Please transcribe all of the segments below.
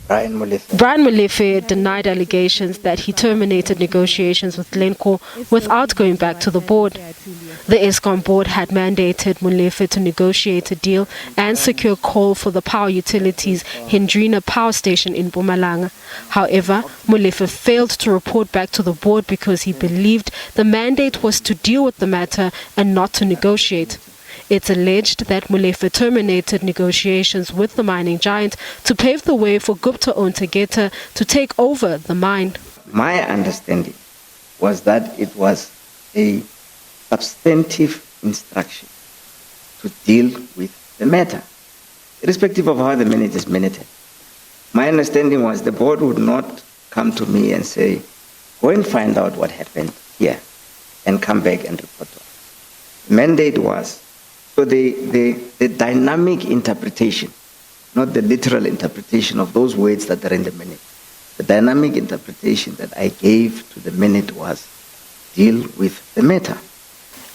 Brian Molefe. Brian Molefe denied allegations that he terminated negotiations with Glencore without going back to the board. The Eskom board had mandated Molefe to negotiate a deal and secure coal for the power utilities Hendrina Power Station in Mpumalanga. However, Molefe failed to report back to the board because he believed the mandate was to deal with the matter and not to negotiate. It's alleged that Molefe terminated negotiations with the mining giant to pave the way for Gupta-owned Tegeta to take over the mine. My understanding was that it was a substantive instruction to deal with the matter, irrespective of how the minute is minuted. My understanding was the board would not come to me and say, go and find out what happened here and come back and report to us. The mandate was, so the dynamic interpretation, not the literal interpretation of those words that are in the minute. The dynamic interpretation that I gave to the minute was deal with the matter.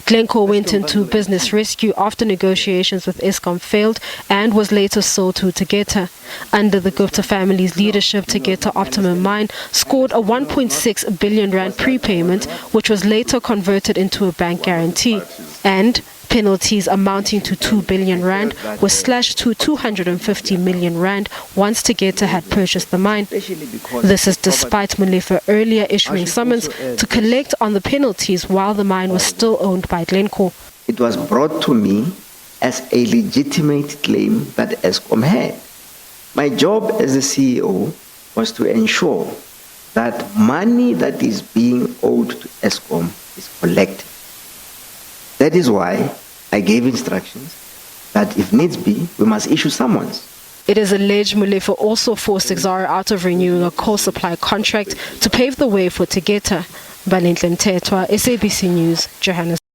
Glencore went into business rescue after negotiations with Eskom failed and was later sold to Tegeta. Under the Gupta family's leadership, Glencore Optimum Mine scored a 1.6 billion rand prepayment, which was later converted into a bank guarantee. And penalties amounting to 2 billion rand were slashed to 250 million rand once Tegeta had purchased the mine. This is despite Molefe earlier issuing summons to collect on the penalties while the mine was still owned by Glencore. It was brought to me as a legitimate claim that Eskom had. My job as the CEO was to ensure that money that is being owed to Eskom is collected. That is why I gave instructions that if needs be, we must issue summons. It is alleged Molefe also forced Exxaro out of renewing a coal supply contract to pave the way for Tegeta. Balenhle Mthethwa, SABC News, Johannesburg.